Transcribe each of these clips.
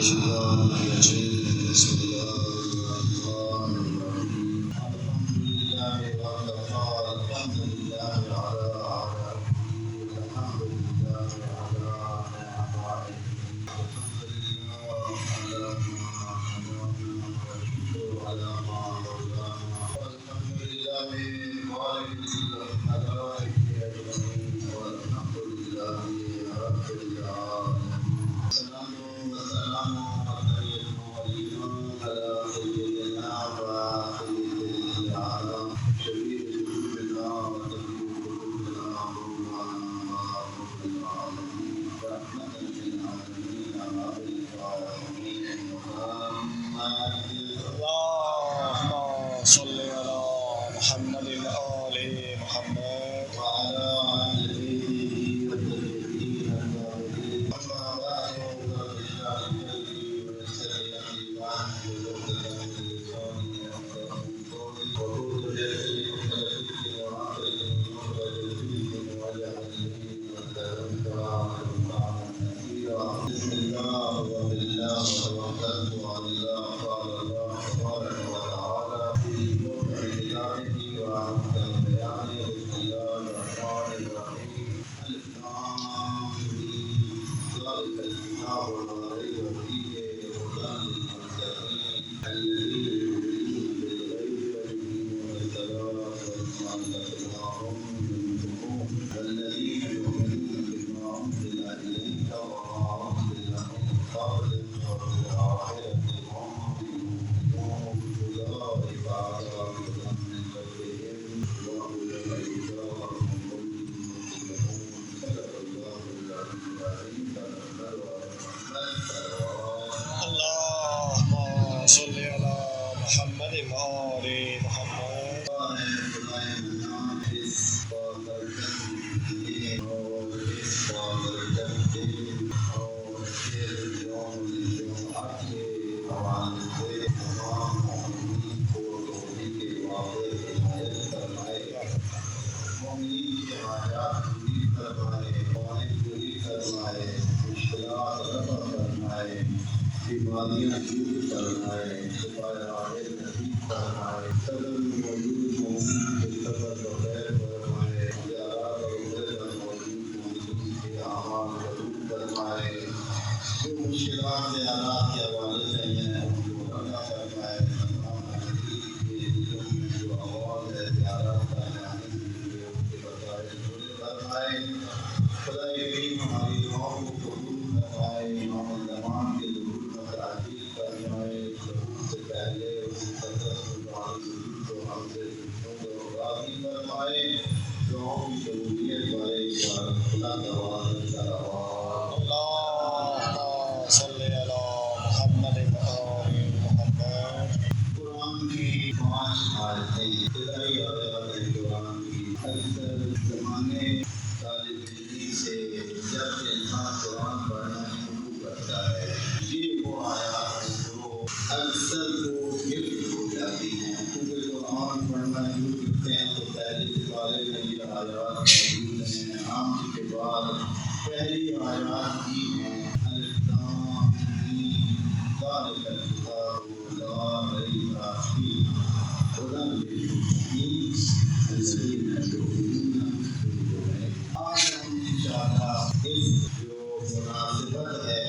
الشيطان الرجيم بسم الله الرحمن الرحيم الحمد لله وكفى الحمد لله على آلائه الحمد لله على نعمائه الحمد لله على ما حمانا والشكر على ما هدانا والحمد لله خالق الخلائق أجمعين والحمد لله رب العالمين السلام والسلام على سيدنا وسيد العالم شفيع ذنوبنا وتكفير ذنوبنا مولانا رب العالمين رحمة للعالمين أبي العالمين محمد اللهم صل على محمد وآل محمد وعلى آل بيته والطيبين الطاهرين أما بعد فبشرى قلبي ويسر أمري واحلل عقدة من لساني يفقهوا قولي وقل جزري وكلفتي وعقلي مخرج فيكم واجعلني وتذكرا قرآنا كثيرا بسم الله وبالله توكلت على الله قال الله تبارك وتعالى في موضع كتابه وأحكم بيانه بسم الله الرحمن الرحيم ألف لام ميم ذلك الكتاب لا ريب فيه هدى للمتقين الذين يؤمنون بالغيب ويقيمون الصلاة ومما رزقناهم ينفقون والذين يؤمنون بما أنزل إليك وما أنزل من قبلك وبالآخرة هم يؤمنون أولئك على هدى من ربهم وأولئك هم المفلحون صدق الله العلي العظيم تنزل اللهم صل على محمد وآل محمد بیماریاں دور فرمائے شفائے عاجل نصیب فرمائے صدر موجود مومن کے صبر بغیر فرمائے زیارات اور غیر موجود مومن کے اعمال قبول فرمائے جو مشکلات سے حالات کے حوالے سے ہیں ان کو رفع فرمائے تمام حقیق کے دلوں میں جو آواز ہے زیارات کا جانے کے لیے ان کے بتائے پورے فرمائے خدا کریم ہماری دعاؤں کو قبول فرمائے امام الزمان کے سے پہلے اس کو ہم سے راضی فرمائے دعاؤں کی قبولیت والے خدا دعوات اللہم صلی علی محمد وآل محمد قرآن کی 5 آیتیں ابتدائی آیات ہیں قرآن کی اکثر زمانے طالب علمی سے جب انسان قرآن پڑھنا شروع کرتا ہے یہ وہ آیات اکثر وہ حفظ ہو جاتی ہیں کیونکہ قرآن پڑھنا شروع کرتے ہیں تو پہلے سپارے میں یہ آیات موجود ہیں عام کے بعد پہلی آیات کی ہیں الف لام میم ذالک الکتاب لا ریب فیہ ہدی للمتقین الذین یؤمنون بالغیب آج ہم انشاءاللہ اس جو مناسبت ہے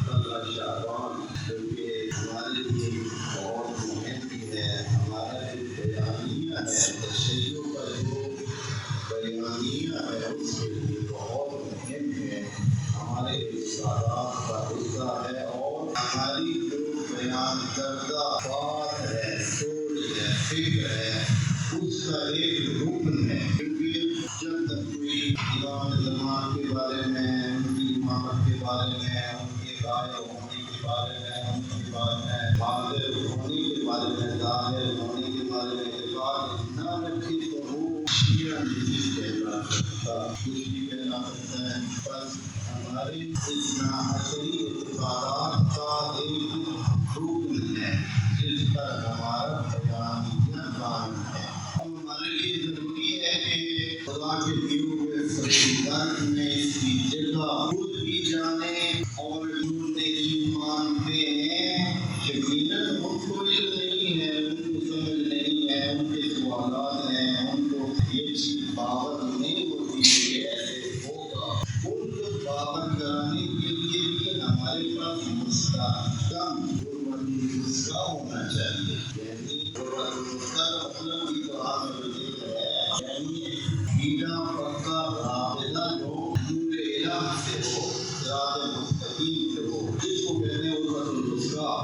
کل شعبان کیونکہ ہمارے لیے بہت مہم بھی ہے ہمارا جو بیانیہ ہے تشیع کا جو بیانیہ ہے اس کے لیے بہت مہم ہے ہمارے رسالات کا حصہ ہے اور ہماری جو بیان کردہ بات ہے سوچ ہے فکر ہے اس کا ایک رکن ہے کیونکہ جب تک کوئی امام زمان کے بارے میں ان کی امامت کے بارے میں ان کے قائل ہونے کے بارے میں ان کے بارے میں حاضر ہونے کے بارے میں ظاہر ہونے کے بارے میں اعتقاد نہ رکھے تو وہ شیعہ نہیں کہلا سکتا کچھ بھی کہنا سکتا ہے بس ہمارے اثنا عشری اعتقادات کا ایک رکن ہے جس پر ہمارا بیانیہ قائم ہے ہمارے لیے ضروری ہے کہ خدا کے دیے ہوئے فرشتگان میں اس کی جگہ خود بھی جانے اور جو نیکی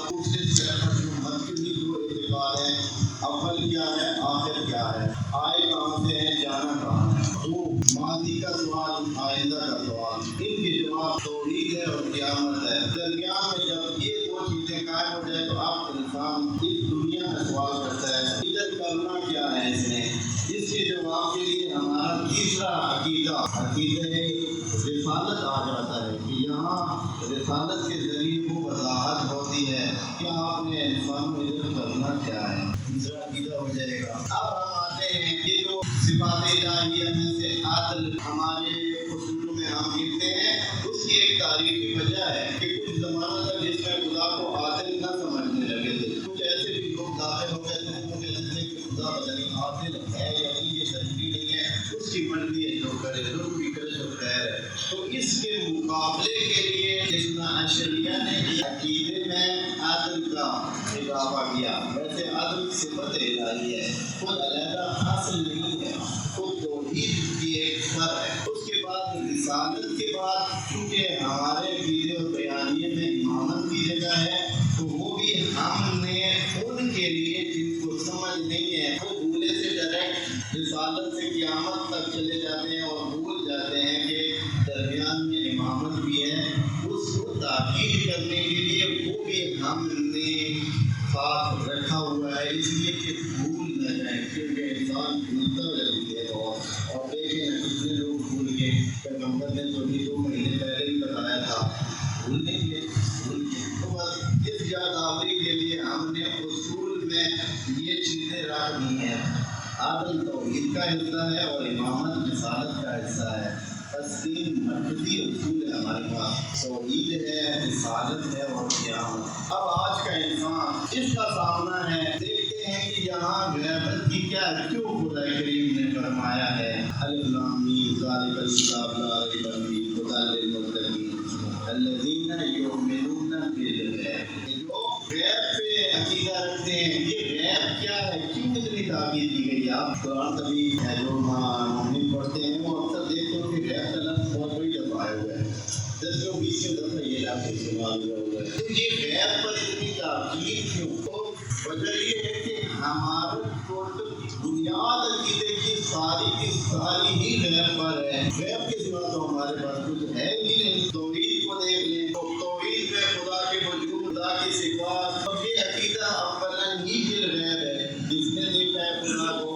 بعد دوسرے اسٹیپ پر جو مرکزی جو اعتقاد ہے، اول کیا ہے آخر کیا ہے، آئے کہاں سے ہیں جانا کہاں ہے، وہ ماضی کا سوال آئندہ کا سوال، ان کے جواب توحید ہے اور قیامت ہے۔ درمیان میں جب یہ دو چیزیں قائم ہو جائے تو آپ انسان اس دنیا میں سوال کرتا ہے ادھر کرنا کیا ہے اس نے۔ اس کے جواب کے لیے ہمارا تیسرا عقیدہ رسالت آ جاتا ہے کہ یہاں رسالت کے ذریعے وہ وضاحت ہوتی ہے کہ آپ نے انسان کو ادھر کرنا کیا ہے، تیسرا عقیدہ ہو جائے گا۔ اب ہم آتے ہیں کہ جو صفات الہیہ میں سے عدل ہمارے اصولوں میں ہم گنتے ہیں، اس کی ایک تاریخی وجہ ہے کہ کچھ زمانہ تک جس میں خدا کو عادل نہ سمجھنے لگے تھے، کچھ ایسے بھی لوگ داخل ہو گئے تھے وہ کہتے تھے کہ خدا پتہ نہیں عادل ہے یا نہیں، یہ ضروری نہیں ہے، اس کی مرضی ہے جو کرے، جو بھی کرے تو خیر ہے۔ تو اس کے مقابلے کے لیے اثنا عشریہ نے عقیدے میں عدل کا اضافہ کیا۔ ویسے عدل صفت الہی ہے، خود علیحدہ حاصل نہیں ہے، خود توحید کی ایک سر ہے۔ اس کے بعد رسالت کے بعد چونکہ ہمارے عقیدے اور بیانیے میں امامت کی جگہ ہے، تو وہ بھی ہم نے ان کے لیے جن کو سمجھ نہیں ہے وہ بھولے سے ڈائریکٹ رسالت سے قیامت تک چلے جاتے ہیں اور بھول جاتے ہیں کہ درمیان میں امامت بھی ہے، اس کو تاکید کرنے کے لیے وہ بھی ہم نے ساتھ رکھا ہوا ہے، اس لیے کہ بھول نہ جائیں، کیونکہ انسان بھولتا جلدی ہے اور دیکھیں کتنے لوگ بھول گئے۔ پیغمبر نے تو بھی 2 مہینے پہلے ہی بتایا تھا، بھولنے کے تو بس اس یادآوری کے لیے ہم نے اصول میں یہ چیزیں رکھ دی ہیں۔ عدل توحید کا حصہ ہے اور امامت رسالت کا حصہ ہے۔ بس 3 مرکزی اصول ہے ہمارے پاس، توحید ہے، رسالت ہے اور قیامت۔ اب آج کا انسان اس کا سامنا ہے، دیکھتے ہیں کہ یہاں غیبت کی کیوں خدا کریم نے فرمایا ہے الف لام میم ذالک الکتاب لا ریب فیہ ھدی للمتقین الذین یؤمنون بالغیب۔ جو غیب پہ عقیدہ رکھتے ہیں، یہ غیب کیا ہے، کیوں اتنی تاکید کی گئی؟ آپ قرآن کبھی جو مومن پڑھتے ہیں وہ اکثر دیکھتے ہو کہ غیب کا لفظ بہت بڑی دفعہ آیا ہوا ہے، 10-20 دفعہ یہ لفظ استعمال ہوا ہے۔ تو یہ غیب پر اتنی تاکید کیوں؟ تو وجہ یہ ہے کہ ہمارے ٹوٹل بنیاد عقیدے کی ساری ہی غیب پر ہے۔ غیب کے سوا تو ہمارے پاس کچھ ہے ہی نہیں۔ توحید کو دیکھ لیں تو توحید میں خدا کے وجود، خدا کی صفات، اور یہ عقیدہ اولاً ہی بالغیب ہے۔ جس نے دیکھا ہے خدا کو،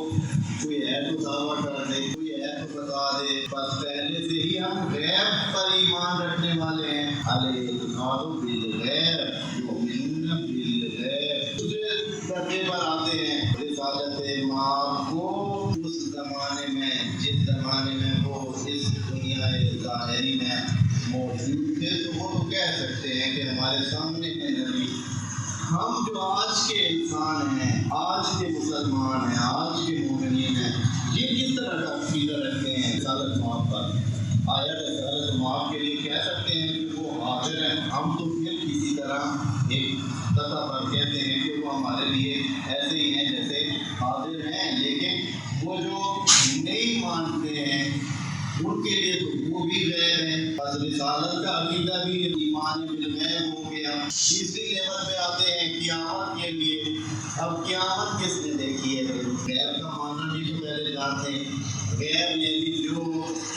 کوئی ہے تو دعویٰ کر دے، کوئی ہے تو بتا دے، بس پہلے سے ہی ہم غیب پر ایمان رکھنے والے ہیں۔ الاعتقاد بالغیب یؤمنون بالغیب۔ دوسرے درجے پر آتے ہیں رسالت مآب کو۔ اس زمانے میں، جس زمانے میں وہ اس دنیا ظاہری میں موجود تھے، تو وہ تو کہہ سکتے ہیں کہ ہمارے سامنے ہے نبی۔ ہم جو آج کے انسان ہیں، آج کے مسلمان ہیں، آج کے مومنین ہیں، یہ کس طرح کا عقیدہ رکھتے ہیں رسالت مآب پر؟ آیا رسالت مآب کے لیے کہہ سکتے ہیں کہ وہ حاضر ہیں؟ ہم تو پھر کسی طرح ایک سطح پر کہتے ہیں کہ وہ ہمارے لیے ایسے ہی ہیں جیسے حاضر ہیں، لیکن وہ جو نہیں مانتے ہیں ان کے لیے تو وہ بھی غیب ہیں۔ بس رسالت کا عقیدہ بھی ایمان بالغیب ہو گیا۔ تیسری لیول پہ آتے ہیں قیامت کے لیے۔ اب قیامت کس نے دیکھی ہے؟ غیب کا معنی بھی تو پہلے جانتے ہیں، غیب یعنی جو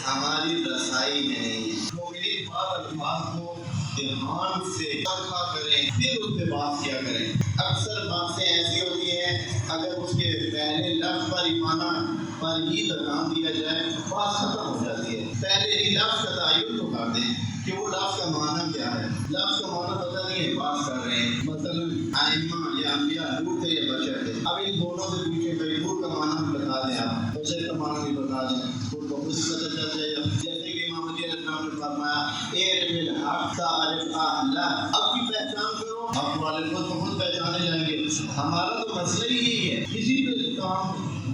ہماری رسائی میں نہیں ہے۔ مومنین بات الفاظ کو دھیان سے پرکھا کریں، پھر اس پہ بات کیا کریں۔ اکثر باتیں ایسی ہوتی ہیں اگر اس کے پہلے لفظ پر ایمان پر ہی دکان دیا جائے بات ختم ہو جاتی ہے۔ پہلے ہی لفظ کا تعین تو کر دیں کہ وہ لفظ کا معنی کیا ہے۔ لفظ کا معنی پتہ نہیں ہے، بات کر رہے ہیں مثلا ائمہ یا انبیاء نور تھے یا بشر تھے، اب ان دونوں سے پوچھیں بھائی نور کا معنی بھی بتا دیں، آپ بشر کا معنی بھی بتا دیں، ان کو کچھ پتہ چل جائے گا۔ جیسے کہ امام علیہ السلام نے فرمایا اعرف الحق تعرف اہلہ، اب کی پہچان کرو، حق والے کو تو خود پہچانے جائیں گے۔ ہمارا تو مسئلہ ہی یہی ہے، کسی پہ کام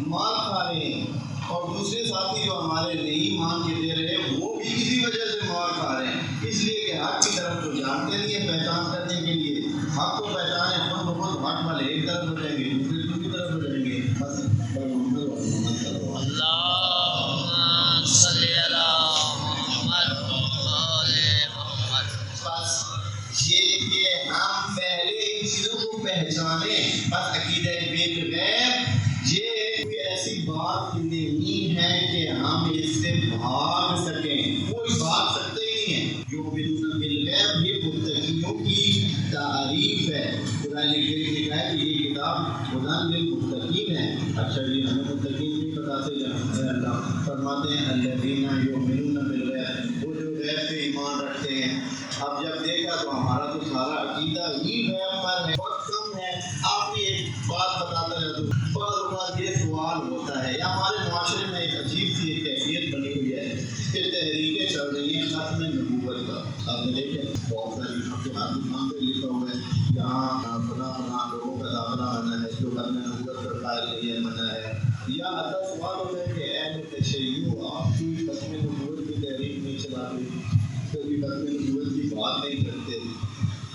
مار کھا رہے ہیں اور دوسرے ساتھی جو ہمارے نہیں مان کے دے رہے ہیں وہ بھی کسی وجہ سے مار کھا رہے ہیں، اس لیے کہ حق کی طرف تو جانتے نہیں ہیں۔ پہچان کرنے کے لیے حق کو پہچانے، خود بخود حق والے ایک طرف ہو جائیں گے، دوسرے دوسری طرف ہو جائیں گے۔ بس اللہم صلی علی محمد۔ بس یہ کہ ہم پہلے ہی پہچانے. بس عقیدہ بالغیب یہ کوئی ایسی بات نہیں ہے کہ ہم اس سے بھاگ سکیں. کوئی بھاگ سکتے ہی نہیں ہے. جو بالغیب یہ متقیوں کی تعریف ہے. قرآن کریم نے کہا ہے کہ یہ کتاب ہدی للمتقین ہے. اچھا جی ہمیں متقین نہیں بتاتے جاتے. اللہ فرماتے ہیں الذین یؤمنون بالغیب، وہ جو غیب پہ ایمان رکھتے ہیں. اب جب دیکھا تو ہمارا تو سارا عقیدہ ہی غیب پر ہے. بہت کم ہے. آپ بھی ایک بات بتاتا رہتا ہوں. بعض اوقات یہ سوال ہوتا ہے یا ہمارے معاشرے میں ایک عجیب سی ایک کیفیت بنی ہوئی ہے کہ تحریکیں چل رہی ہیں ختم نبوت کا. آپ نے دیکھا بہت ساری آپ کے ہاتھ دکان پہ لکھا ہوا ہے یہاں فلاں لوگوں کا داخلہ منع ہے، جو ختم نبوت پر قائل نہیں ہے منع ہے. یا اصل سوال ہوتا ہے کہ اہل تشیع آپ کی ختم نبوت کی تحریک نہیں چلاتے، کبھی ختم نبوت کی بات نہیں کرتے.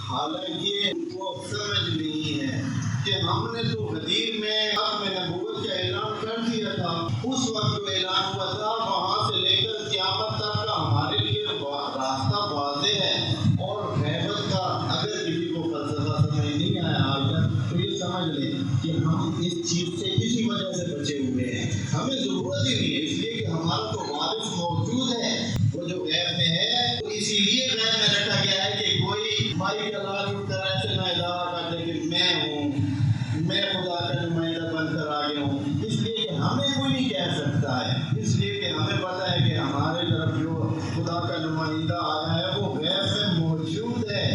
حالانکہ وہ سمجھ نہیں ہے کہ ہم نے تو غدیر میں ختم نبوت کا اعلان کر دیا تھا. اس وقت جو اعلان ہوا تھا وہاں سے لے کر قیامت تک کا ہمارے لیے راستہ واضح ہے. اور غیبت کا اگر کسی کو فلسفہ سمجھ نہیں آیا آج تک تو یہ سمجھ لیں کہ ہم اس چیز سے کسی وجہ سے بچے ہوئے ہیں. ہمیں ضرورت ہی نہیں ہے، اس لیے کہ ہمارا تو وارث موجود ہے. وہ جو غیب میں ہے تو اسی لیے غیب میں رکھا گیا ہے کہ کوئی مائی کا لال اٹھ کر ایسے نہ ادعا کرتے کہ میں ہوں، میں خدا کا نمائندہ بن کر آگے ہوں. اس لیے کہ ہمیں کوئی نہیں کہہ سکتا ہے. اس لیے کہ ہمیں پتہ ہے کہ ہمارے طرف جو خدا کا نمائندہ آیا ہے وہ غیب میں موجود ہے.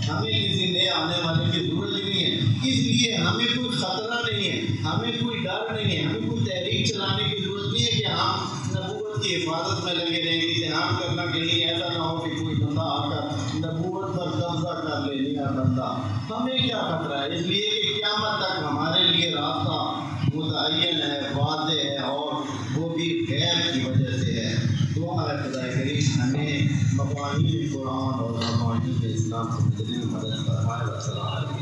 ہمیں کسی نئے آنے والے کی ضرورت ہی نہیں ہے. اس لیے ہمیں کوئی خطرہ نہیں ہے، ہمیں کوئی ڈر نہیں ہے، ہمیں کوئی تحریک چلانے کی ضرورت نہیں ہے کہ ہم نبوت کی حفاظت میں لگے رہیں گے. دھیان کرنا کہیں ایسا نہ ہو کہ کوئی بندہ آ کر نبوت پر قبضہ کر لے. نہیں بندہ ہمیں کیا خطرہ ہے. اس لیے کہ قیامت تک ہمارے لیے راستہ متعین ہے، واضح ہے، اور وہ بھی غیب کی وجہ سے ہے. دعا ہے خدا کریم ہمیں مفاہیم قرآن اور مفاہیم اسلام کو مدد فرمائے.